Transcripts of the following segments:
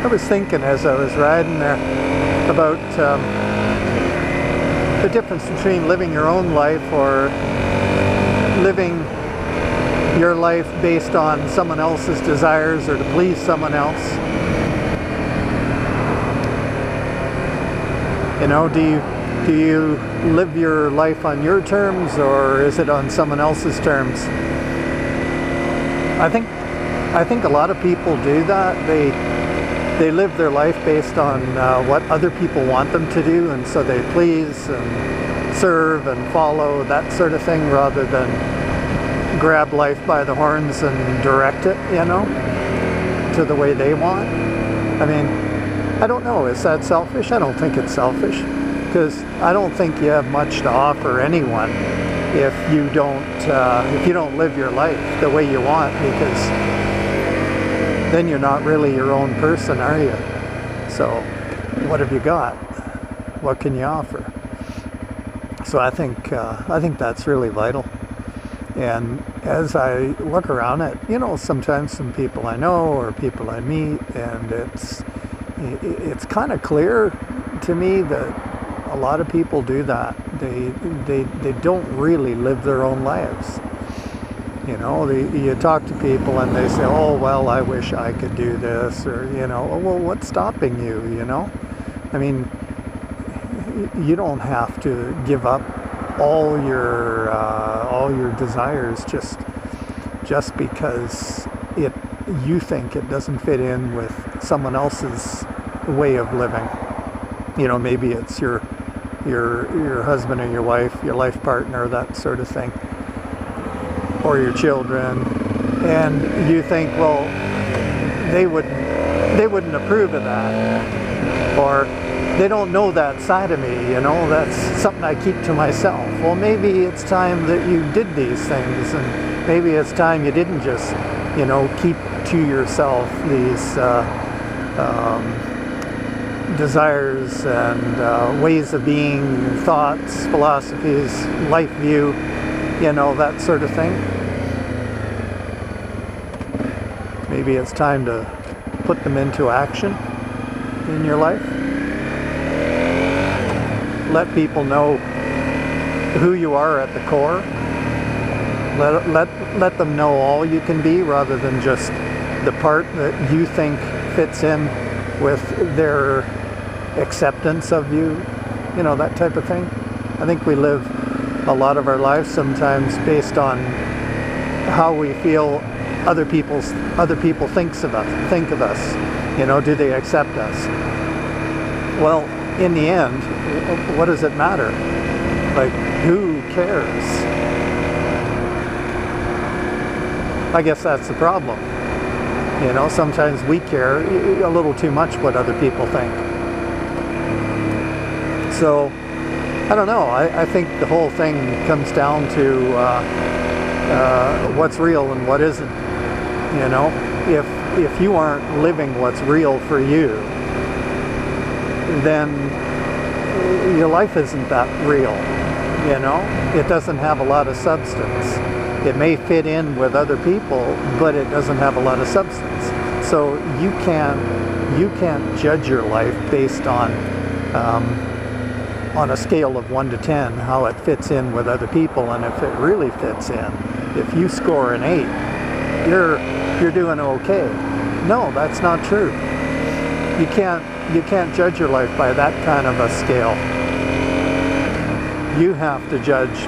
I was thinking as I was riding there about the difference between living your own life or living your life based on someone else's desires or to please someone else. You know, do you live your life on your terms, or is it on someone else's terms? I think a lot of people do that. They live their life based on what other people want them to do, and so they please and serve and follow, that sort of thing, rather than grab life by the horns and direct it, you know, to the way they want. I mean, I don't know, is that selfish? I don't think it's selfish, because I don't think you have much to offer anyone if you don't live your life the way you want, because then you're not really your own person, are you? So what have you got? What can you offer? So I think that's really vital. And as I look around at, you know, sometimes some people I know or people I meet, and it's kind of clear to me that a lot of people do that. They don't really live their own lives. You know, you talk to people and they say, oh, well, I wish I could do this, or, you know, well, what's stopping you, you know? I mean, you don't have to give up all your desires just because you think it doesn't fit in with someone else's way of living. You know, maybe it's your husband or your wife, your life partner, that sort of thing, or your children, and you think, well, they wouldn't approve of that, or they don't know that side of me, you know, that's something I keep to myself. Well, maybe it's time that you did these things, and maybe it's time you didn't just, you know, keep to yourself these desires and ways of being, thoughts, philosophies, life view, you know, that sort of thing. Maybe it's time to put them into action in your life. Let people know who you are at the core. Let them know all you can be, rather than just the part that you think fits in with their acceptance of you, you know, that type of thing. I think we live a lot of our lives sometimes based on how we feel other people think of us. You know, do they accept us? Well, in the end, what does it matter? Like, who cares? I guess that's the problem. You know, sometimes we care a little too much what other people think. So, I don't know. I think the whole thing comes down to what's real and what isn't. You know, if you aren't living what's real for you, then your life isn't that real. You know, it doesn't have a lot of substance. It may fit in with other people, but it doesn't have a lot of substance. So you can't judge your life based on a scale of 1 to 10 how it fits in with other people, and if it really fits in. If you score an 8, you're doing okay. No, that's not true. You can't judge your life by that kind of a scale. You have to judge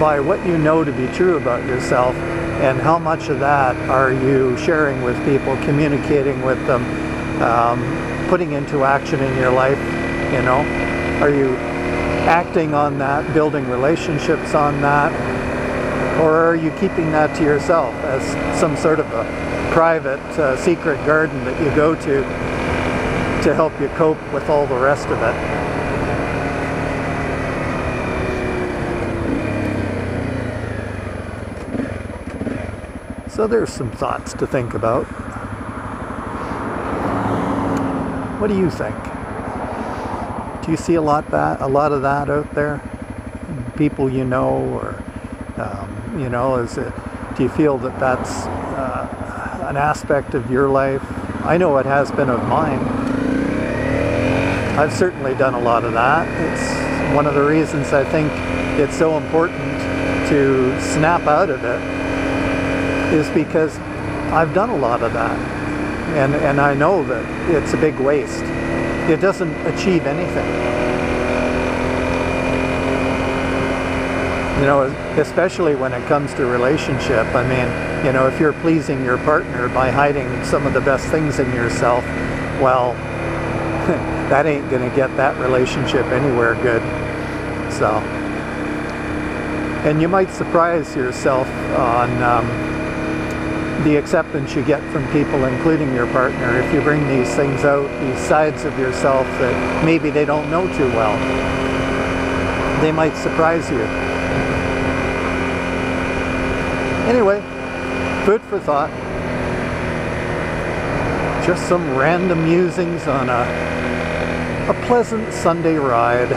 by what you know to be true about yourself, and how much of that are you sharing with people, communicating with them, putting into action in your life. You know, are you acting on that, building relationships on that, or are you keeping that to yourself as some sort of a private secret garden that you go to help you cope with all the rest of it? So there's some thoughts to think about. What do you think? Do you see a lot of that out there? People you know, or you know, do you feel that that's an aspect of your life? I know it has been of mine. I've certainly done a lot of that. It's one of the reasons I think it's so important to snap out of it, is because I've done a lot of that. And I know that it's a big waste. It doesn't achieve anything. You know, especially when it comes to relationship. I mean, you know, if you're pleasing your partner by hiding some of the best things in yourself, well, that ain't going to get that relationship anywhere good. So, and you might surprise yourself on the acceptance you get from people, including your partner, if you bring these things out, these sides of yourself that maybe they don't know too well. They might surprise you. Anyway, food for thought. Just some random musings on a pleasant Sunday ride.